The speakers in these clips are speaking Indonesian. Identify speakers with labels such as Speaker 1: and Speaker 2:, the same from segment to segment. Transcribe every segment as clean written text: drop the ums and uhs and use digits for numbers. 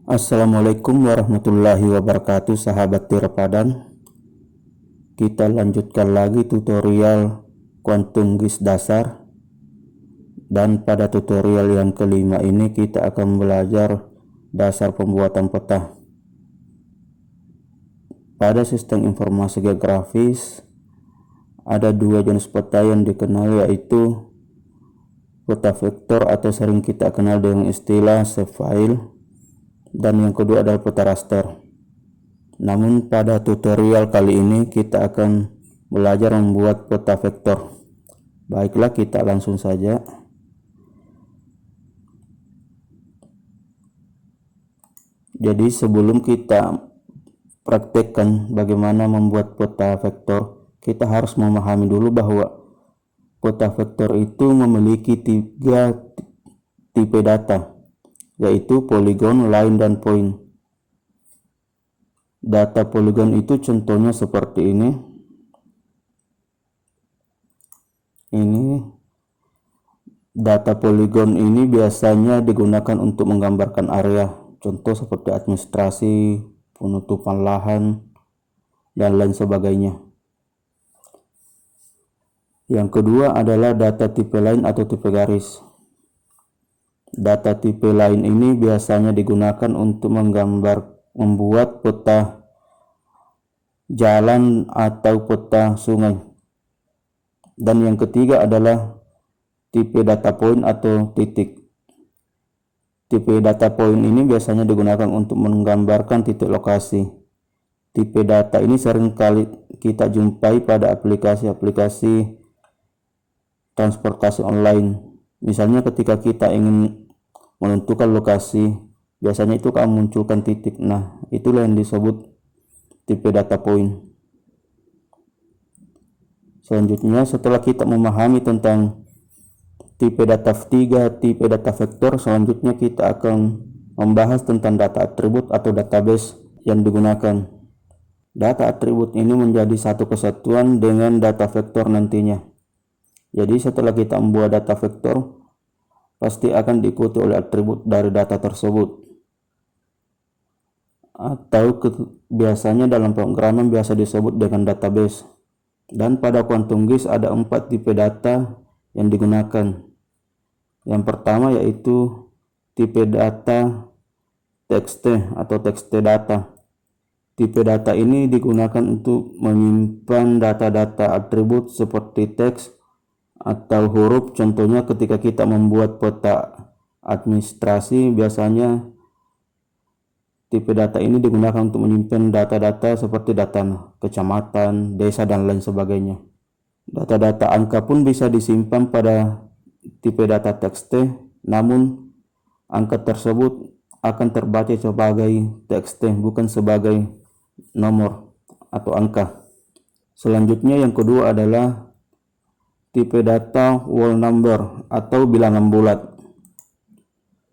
Speaker 1: Assalamualaikum warahmatullahi wabarakatuh, sahabat Terpadan. Kita lanjutkan lagi tutorial Quantum GIS dasar. Dan pada tutorial yang kelima ini kita akan belajar dasar pembuatan peta. Pada sistem informasi geografis ada dua jenis peta yang dikenal, yaitu peta vektor atau sering kita kenal dengan istilah shapefile, dan yang kedua adalah peta raster. Namun pada tutorial kali ini kita akan belajar membuat peta vektor. Baiklah, kita langsung saja. Jadi sebelum kita praktekkan bagaimana membuat peta vektor, kita harus memahami dulu bahwa peta vektor itu memiliki tiga tipe data, yaitu poligon, line, dan point. Data poligon itu contohnya seperti ini. Data poligon ini biasanya digunakan untuk menggambarkan area, contoh seperti administrasi, penutupan lahan, dan lain sebagainya. Yang kedua adalah data tipe line atau tipe garis. Data tipe line ini biasanya digunakan untuk membuat peta jalan atau peta sungai. Dan yang ketiga adalah tipe data point atau titik. Tipe data point ini biasanya digunakan untuk menggambarkan titik lokasi. Tipe data ini sering kali kita jumpai pada aplikasi-aplikasi transportasi online. Misalnya ketika kita ingin menentukan lokasi, biasanya itu akan munculkan titik. Nah, itulah yang disebut tipe data point. Selanjutnya, setelah kita memahami tentang tipe data vektor, selanjutnya kita akan membahas tentang data atribut atau database yang digunakan. Data atribut ini menjadi satu kesatuan dengan data vektor nantinya. Jadi setelah kita membuat data vektor, pasti akan diikuti oleh atribut dari data tersebut. Atau biasanya dalam pemrograman biasa disebut dengan database. Dan pada Quantum GIS ada 4 tipe data yang digunakan. Yang pertama yaitu tipe data TXT atau text data. Tipe data ini digunakan untuk menyimpan data-data atribut seperti teks atau huruf. Contohnya ketika kita membuat peta administrasi, biasanya tipe data ini digunakan untuk menyimpan data-data seperti data kecamatan, desa, dan lain sebagainya. Data-data angka pun bisa disimpan pada tipe data TXT, namun angka tersebut akan terbaca sebagai TXT, bukan sebagai nomor atau angka. Selanjutnya yang kedua adalah tipe data whole number atau bilangan bulat.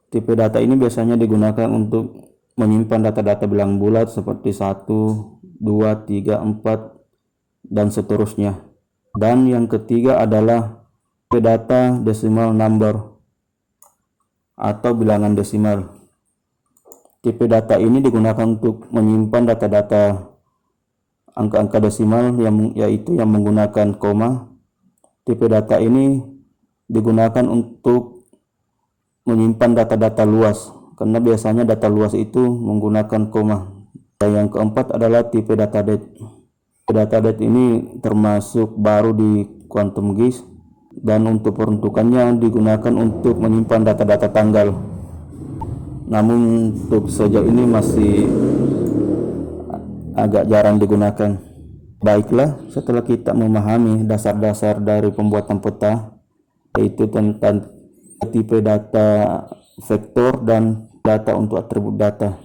Speaker 1: Tipe data ini biasanya digunakan untuk menyimpan data-data bilangan bulat seperti 1, 2, 3, 4, dan seterusnya. Dan yang ketiga adalah tipe data decimal number atau bilangan desimal. Tipe data ini digunakan untuk menyimpan data-data angka-angka desimal yaitu yang menggunakan koma. Tipe data ini digunakan untuk menyimpan data-data luas, karena biasanya data luas itu menggunakan koma. Dan yang keempat adalah tipe data date. Data date ini termasuk baru di Quantum GIS, dan untuk peruntukannya digunakan untuk menyimpan data-data tanggal. Namun untuk sejauh ini masih agak jarang digunakan. Baiklah, setelah kita memahami dasar-dasar dari pembuatan peta, yaitu tentang tipe data vektor dan data untuk atribut data,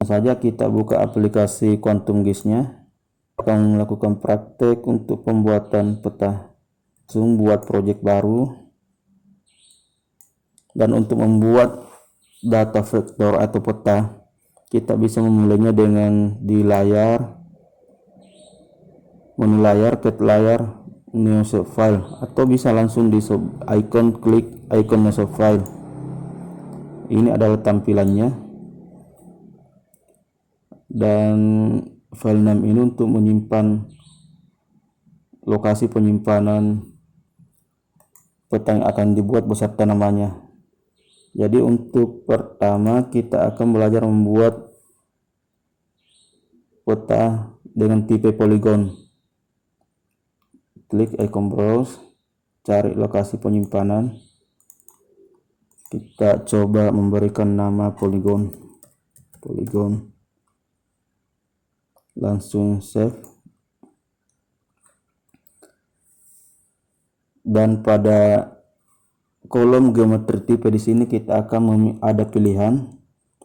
Speaker 1: saja kita buka aplikasi Quantum GIS-nya, akan melakukan praktek untuk pembuatan peta. Langsung buat project baru, dan untuk membuat data vektor atau peta, kita bisa memulainya dengan di layar, menu layar, cat layar, new shapefile, atau bisa langsung di klik icon new shapefile. Ini adalah tampilannya. dan file name ini untuk menyimpan lokasi penyimpanan peta yang akan dibuat beserta namanya. Jadi untuk pertama kita akan belajar membuat peta dengan tipe poligon. Klik icon browse, cari lokasi penyimpanan. Kita coba memberikan nama poligon, langsung save. Dan pada kolom geometri tipe di sini kita akan ada pilihan,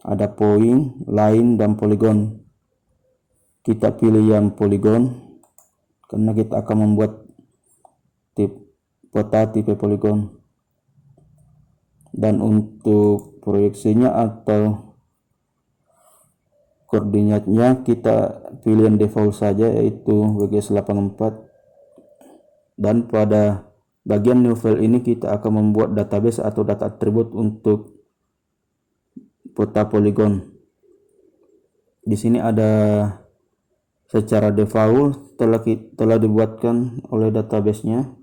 Speaker 1: ada point, line, dan poligon. Kita pilih yang poligon karena kita akan membuat peta tipe poligon. Dan untuk proyeksinya atau koordinatnya kita pilih yang default saja, yaitu WGS84. Dan pada bagian new file ini kita akan membuat database atau data atribut untuk peta poligon. Di sini ada secara default telah dibuatkan oleh database-nya,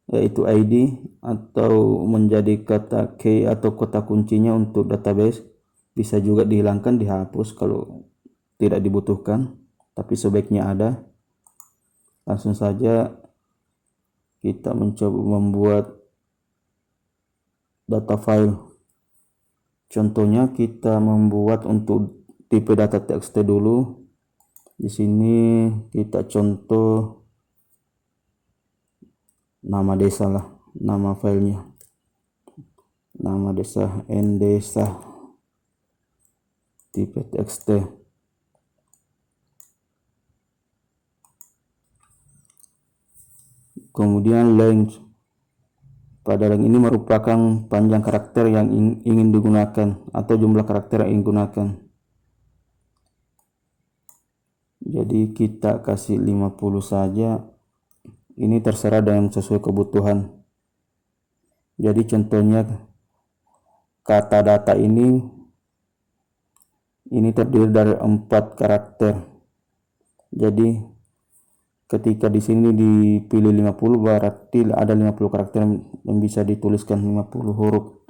Speaker 1: yaitu ID atau menjadi kata key atau kata kuncinya untuk database. Bisa juga dihilangkan, dihapus kalau tidak dibutuhkan, tapi sebaiknya ada. Langsung saja kita mencoba membuat data file. Contohnya kita membuat untuk tipe data txt dulu. Di sini kita contoh nama desa lah, nama filenya, nama desa ndesa tipe txt. Kemudian length, pada length ini merupakan panjang karakter yang ingin digunakan atau jumlah karakter yang ingin digunakan. Jadi kita kasih 50 saja. Ini terserah dengan sesuai kebutuhan. Jadi contohnya kata data ini terdiri dari 4 karakter. Jadi ketika di sini dipilih 50, berarti ada 50 karakter yang bisa dituliskan, 50 huruf.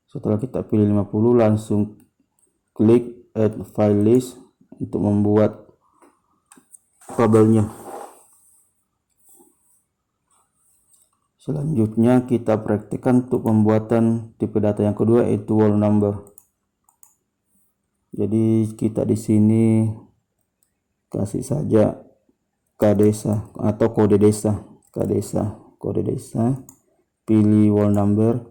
Speaker 1: Setelah kita pilih 50, langsung klik add file list untuk membuat tabelnya. Selanjutnya kita praktikkan untuk pembuatan tipe data yang kedua, yaitu whole number. Jadi kita di sini kasih saja KDesa atau kode desa, kode desa, pilih whole number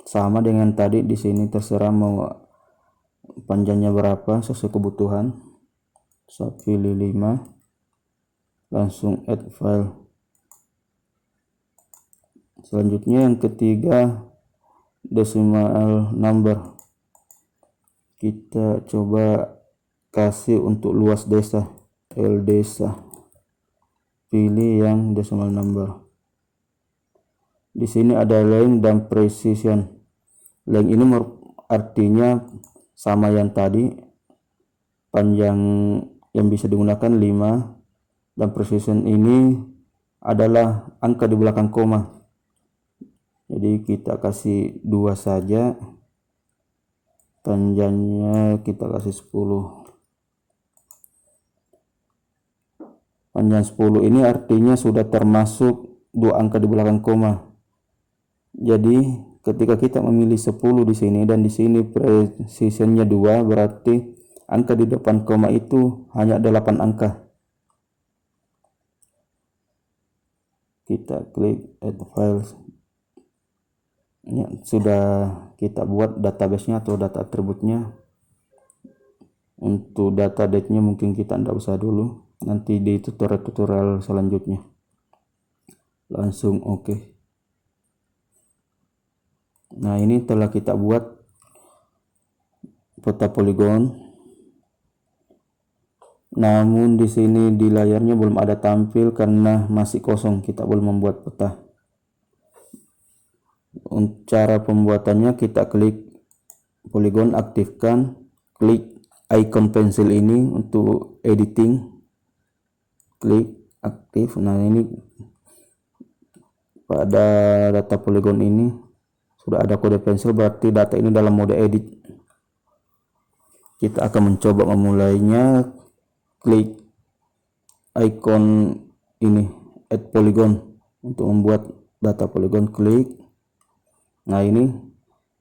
Speaker 1: sama dengan tadi. Di sini terserah mau panjangnya berapa sesuai kebutuhan. Saya pilih 5, langsung add file. Selanjutnya yang ketiga, decimal number. Kita coba kasih untuk luas desa, LDesa. Pilih yang decimal number. Di sini ada length dan precision. Length ini artinya sama yang tadi, panjang yang bisa digunakan 5, dan precision ini adalah angka di belakang koma. Jadi kita kasih 2 saja, panjangnya kita kasih 10. Panjang 10 ini artinya sudah termasuk 2 angka di belakang koma. Jadi ketika kita memilih 10 di sini dan di sini precisionnya 2, berarti angka di depan koma itu hanya 8 angka. Kita klik add files. Ya, sudah kita buat database-nya atau data atributnya. Untuk data date-nya mungkin kita tidak usah dulu, nanti di tutorial selanjutnya. Langsung oke. Nah, ini telah kita buat peta poligon. Namun di sini di layarnya belum ada tampil karena masih kosong, kita belum membuat peta. Cara pembuatannya, kita klik poligon, aktifkan, klik icon pensil ini untuk editing, klik aktif. Nah, ini pada data poligon ini sudah ada kode pensil, berarti data ini dalam mode edit. Kita akan mencoba memulainya. Klik icon ini add polygon untuk membuat data poligon, klik. Nah, ini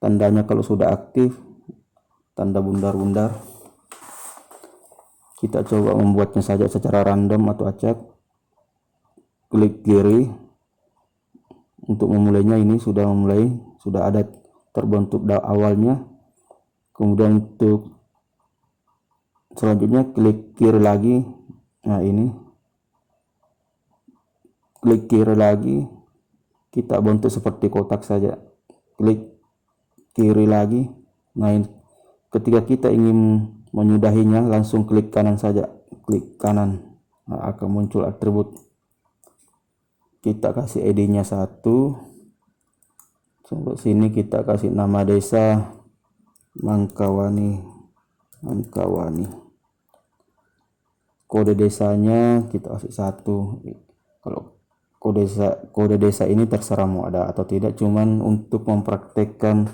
Speaker 1: tandanya kalau sudah aktif, tanda bundar-bundar. Kita coba membuatnya saja secara random atau acak. Klik kiri untuk memulainya. Ini sudah memulai, sudah ada terbentuk awalnya. Kemudian untuk selanjutnya klik kiri lagi. Nah, ini klik kiri lagi, kita bentuk seperti kotak saja. Klik kiri lagi. Nah, ini ketika kita ingin menyudahinya, langsung klik kanan saja, klik kanan. Nah, akan muncul atribut. Kita kasih ID nya 1. Sampai sini kita kasih nama desa Mangkawani. Kode desanya kita kasih 1. Kalau kode desa ini terserah mau ada atau tidak, cuman untuk mempraktekkan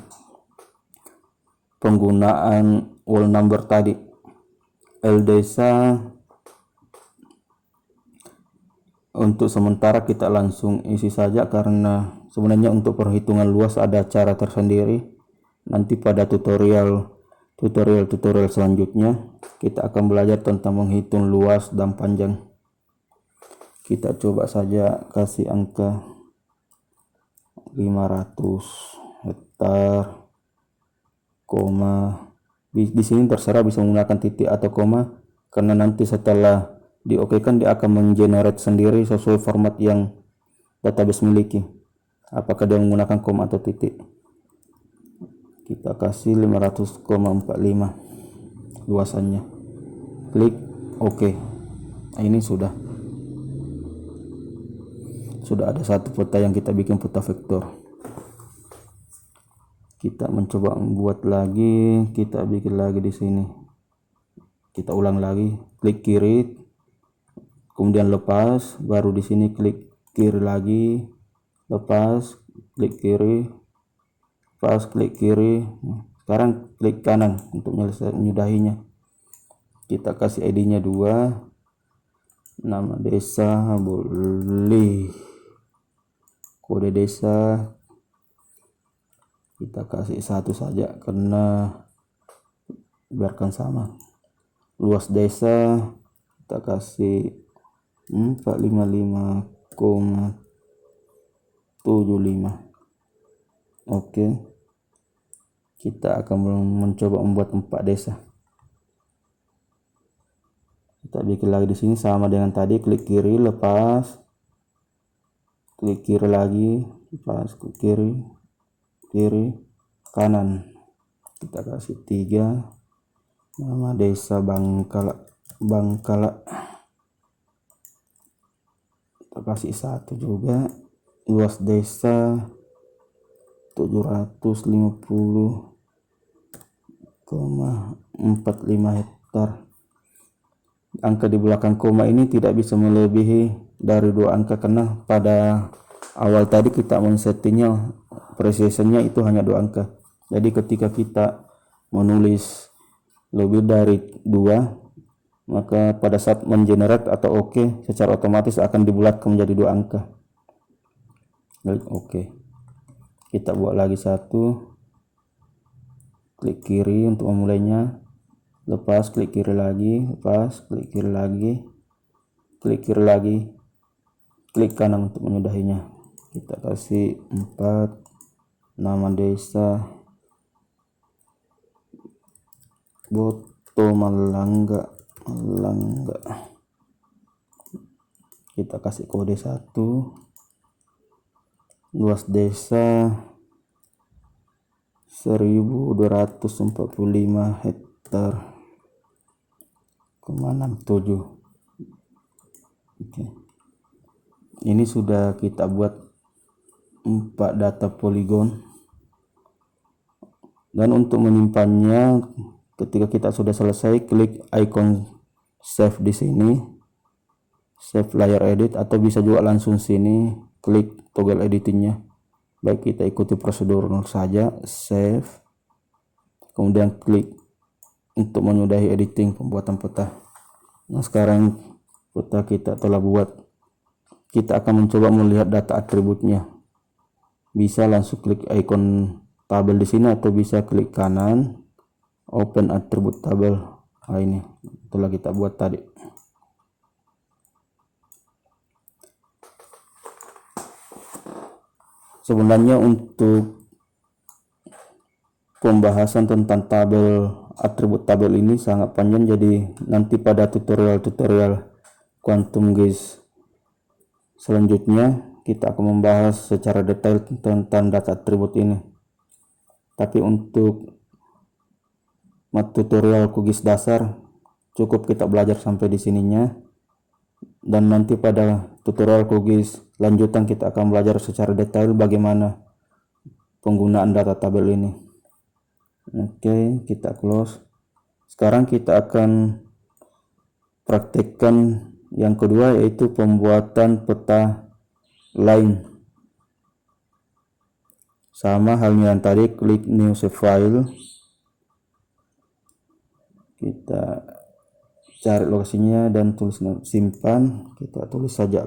Speaker 1: penggunaan whole number tadi. L desa untuk sementara kita langsung isi saja, karena sebenarnya untuk perhitungan luas ada cara tersendiri. Nanti pada tutorial selanjutnya kita akan belajar tentang menghitung luas dan panjang. Kita coba saja kasih angka 500 hektar, koma. Di sini terserah bisa menggunakan titik atau koma, karena nanti setelah diokekan dia akan menggenerate sendiri sesuai format yang database miliki, apakah dia menggunakan koma atau titik. Kita kasih 500,45 luasannya, klik OK. Nah, ini sudah ada satu peta yang kita bikin, peta vektor. Kita mencoba membuat lagi, kita bikin lagi di sini. Kita ulang lagi, klik kiri, kemudian lepas, baru di sini klik kiri lagi, lepas, klik kiri, lepas, klik kiri. Sekarang klik kanan untuk menyudahinya. Kita kasih ID-nya 2, nama desa boleh, kode desa kita kasih 1 saja karena biarkan sama. Luas desa kita kasih 455,75. Oke. Kita akan mencoba membuat 4 desa. Kita bikin lagi di sini sama dengan tadi, klik kiri, lepas, klik kiri lagi, lepas, klik kiri, kanan. Kita kasih 3, nama desa Bangkala. Kita kasih 1 juga. Luas desa 750,45 hektar. Angka di belakang koma ini tidak bisa melebihi dari 2 angka, karena pada awal tadi kita men-settingnya precisionnya itu hanya 2 angka. Jadi ketika kita menulis lebih dari 2, maka pada saat mengenerate atau OK, secara otomatis akan dibulatkan menjadi 2 angka. Klik OK. Kita buat lagi 1, klik kiri untuk memulainya, lepas, klik kiri lagi, lepas, klik kiri lagi, klik kiri lagi, klik kanan untuk menyudahinya. Kita kasih 4, nama desa Boto Malangga. Kita kasih kode 1, luas desa 1245 hektar, 67. Oke. Ini sudah kita buat 4 data poligon, dan untuk menyimpannya Ketika kita sudah selesai, klik icon save di sini, save layer edit, atau bisa juga langsung sini klik toggle editingnya. Baik, kita ikuti prosedur saja, save, kemudian klik untuk menyudahi editing pembuatan peta. Nah, sekarang peta kita telah buat. Kita akan mencoba melihat data atributnya. Bisa langsung klik icon tabel di sini, atau bisa klik kanan open attribute tabel. Nah, ini telah kita buat tadi. Sebenarnya untuk pembahasan tentang tabel atribut tabel ini sangat panjang, jadi nanti pada tutorial Quantum GIS selanjutnya kita akan membahas secara detail tentang data atribut ini. Tapi untuk tutorial QGIS dasar cukup kita belajar sampai di sininya, dan nanti pada tutorial QGIS lanjutan kita akan belajar secara detail bagaimana penggunaan data tabel ini. Oke, kita close. Sekarang kita akan praktekkan yang kedua, yaitu pembuatan peta line. Sama halnya yang tadi, klik new save file. Kita cari lokasinya dan tulis simpan. Kita tulis saja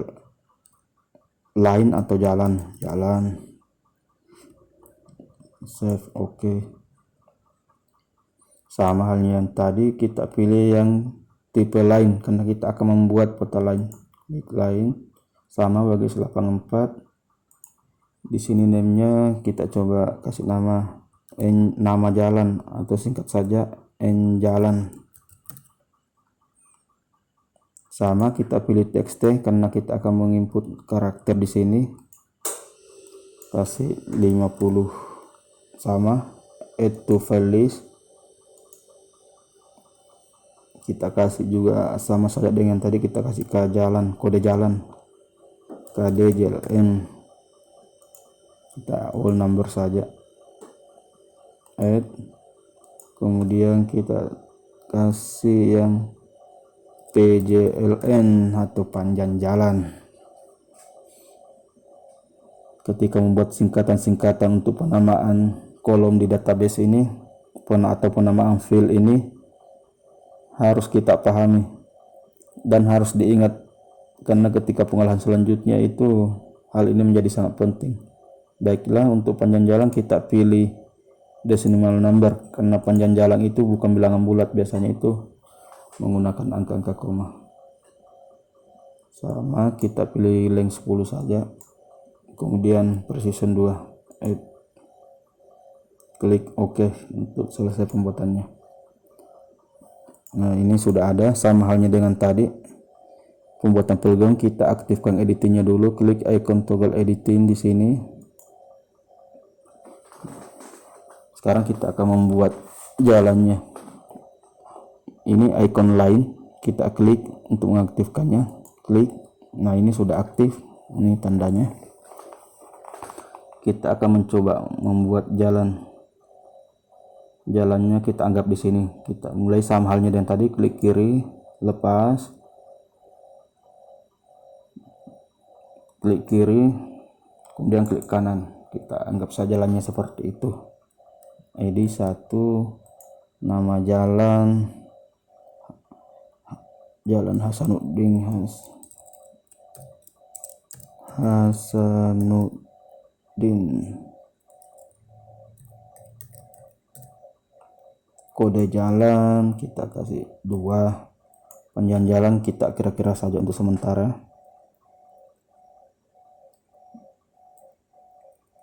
Speaker 1: line atau jalan. Save, oke. Sama halnya yang tadi, kita pilih yang tipe line karena kita akan membuat peta line. Klik line, sama bagi 84. Di sini namenya kita coba kasih nama jalan, atau singkat saja N jalan. Sama, kita pilih txt karena kita akan menginput karakter di sini. Kasih 50. Sama, add to file list. Kita kasih juga sama saja dengan tadi, kita kasih ke jalan, kode jalan KDJLN. Kita all number saja, add, kemudian kita kasih yang PJLN atau panjang jalan. Ketika membuat singkatan-singkatan untuk penamaan kolom di database ini atau penamaan field ini, harus kita pahami dan harus diingat, karena ketika pengolahan selanjutnya itu hal ini menjadi sangat penting. Baiklah, untuk panjang jalan kita pilih decimal number karena panjang jalan itu bukan bilangan bulat, biasanya itu menggunakan angka-angka koma. Sama, kita pilih length 10 saja, kemudian precision 2, klik OK untuk selesai pembuatannya. Nah, ini sudah ada. Sama halnya dengan tadi pembuatan polygon, kita aktifkan editingnya dulu, klik icon toggle editing di sini. Sekarang kita akan membuat jalannya. Ini icon line, kita klik untuk mengaktifkannya, klik. Nah, ini sudah aktif, ini tandanya. Kita akan mencoba membuat jalannya, kita anggap di sini. Kita mulai sama halnya dengan tadi, klik kiri, lepas, klik kiri, kemudian klik kanan. Kita anggap saja jalannya seperti itu. ID 1, nama jalan Hasanuddin, kode jalan kita kasih 2, panjang jalan kita kira-kira saja untuk sementara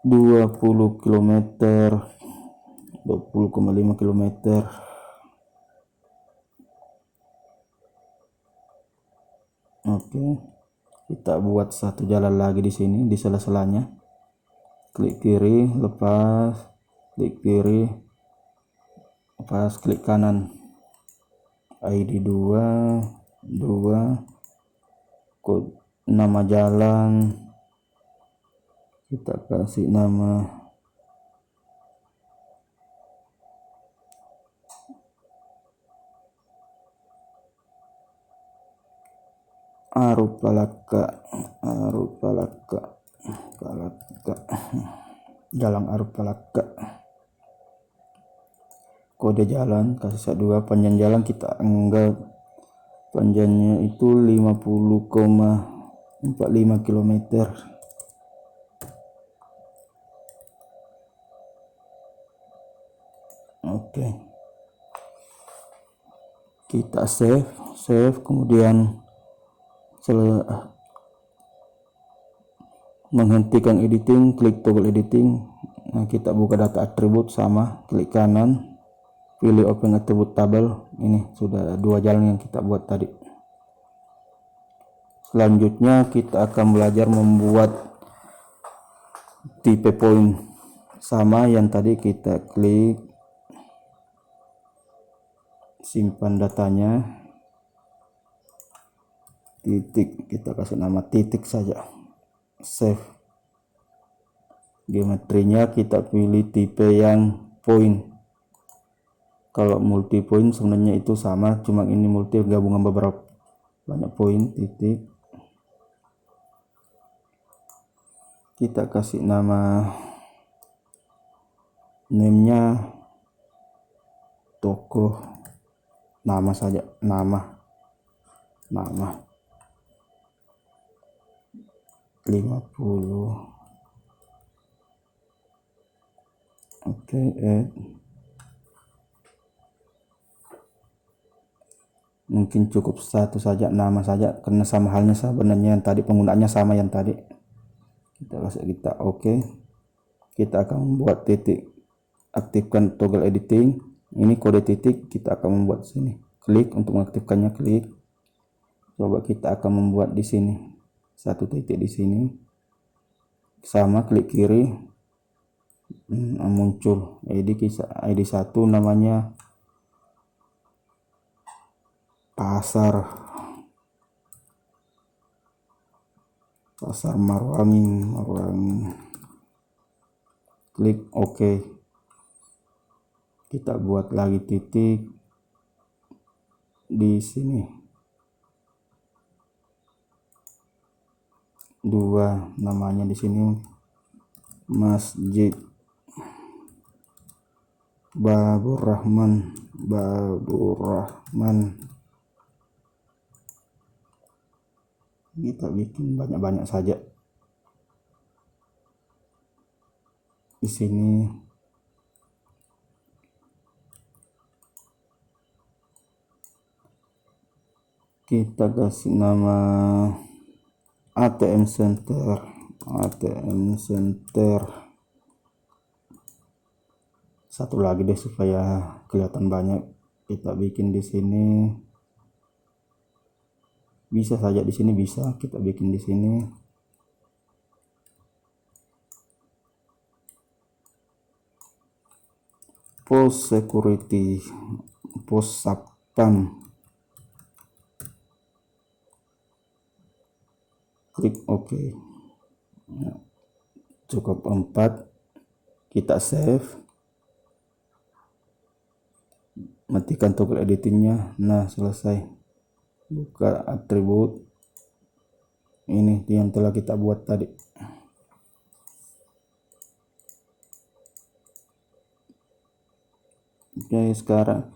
Speaker 1: 20 km, 20,5 km. Oke, kita buat satu jalan lagi di sini, di sela-selanya. Klik kiri, lepas, klik kiri, pas klik kanan, ID 2, kode nama jalan kita kasih nama Arupalaka, Jalan Arupalaka. Kode jalan kasih 2, panjang jalan kita anggap panjangnya itu 50,45 km. Oke. Kita save, kemudian menghentikan editing, klik toggle editing. Nah, kita buka data atribut, sama klik kanan, pilih open attribute table. Ini sudah 2 jalan yang kita buat tadi. Selanjutnya kita akan belajar membuat tipe point, sama yang tadi. Kita klik simpan datanya, titik, kita kasih nama titik saja, save. Geometrinya kita pilih tipe yang point. Kalau multi point sebenarnya itu sama, cuma ini multi gabungan beberapa banyak poin. Titik, kita kasih nama name-nya toko, nama saja, nama 50. Oke, mungkin cukup satu saja, nama saja, karena sama halnya sebenarnya yang tadi, penggunaannya sama yang tadi. Kita oke. Kita akan membuat titik, aktifkan toggle editing. Ini kode titik, kita akan membuat sini. Klik untuk mengaktifkannya, klik. Coba kita akan membuat di sini satu titik di sini, sama klik kiri, muncul ID 1, namanya pasar Marwangi. Klik OK. Kita buat lagi titik di sini 2, namanya di sini Masjid Babur Rahman. Kita bikin banyak-banyak saja di sini. Kita kasih nama ATM Center. Satu lagi deh supaya kelihatan banyak. Kita bikin di sini. Bisa saja di sini, bisa kita bikin di sini. Pos security, pos satpam. Klik OK. Nah, cukup 4. Kita save, matikan toggle editingnya. Nah, selesai. Buka atribut, ini yang telah kita buat tadi. Oke, sekarang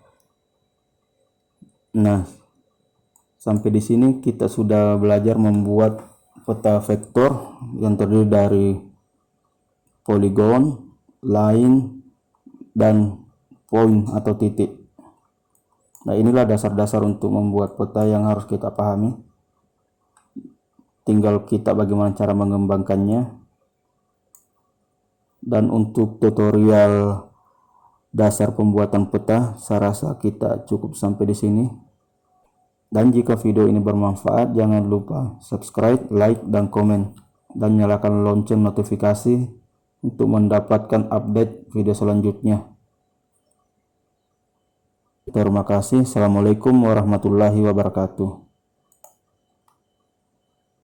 Speaker 1: nah, sampai di sini kita sudah belajar membuat peta vektor yang terdiri dari poligon, line, dan point atau titik. Nah, inilah dasar-dasar untuk membuat peta yang harus kita pahami. Tinggal kita bagaimana cara mengembangkannya. Dan untuk tutorial dasar pembuatan peta, saya rasa kita cukup sampai di sini. Dan jika video ini bermanfaat, jangan lupa subscribe, like, dan komen, dan nyalakan lonceng notifikasi untuk mendapatkan update video selanjutnya. Terima kasih. Assalamualaikum warahmatullahi wabarakatuh.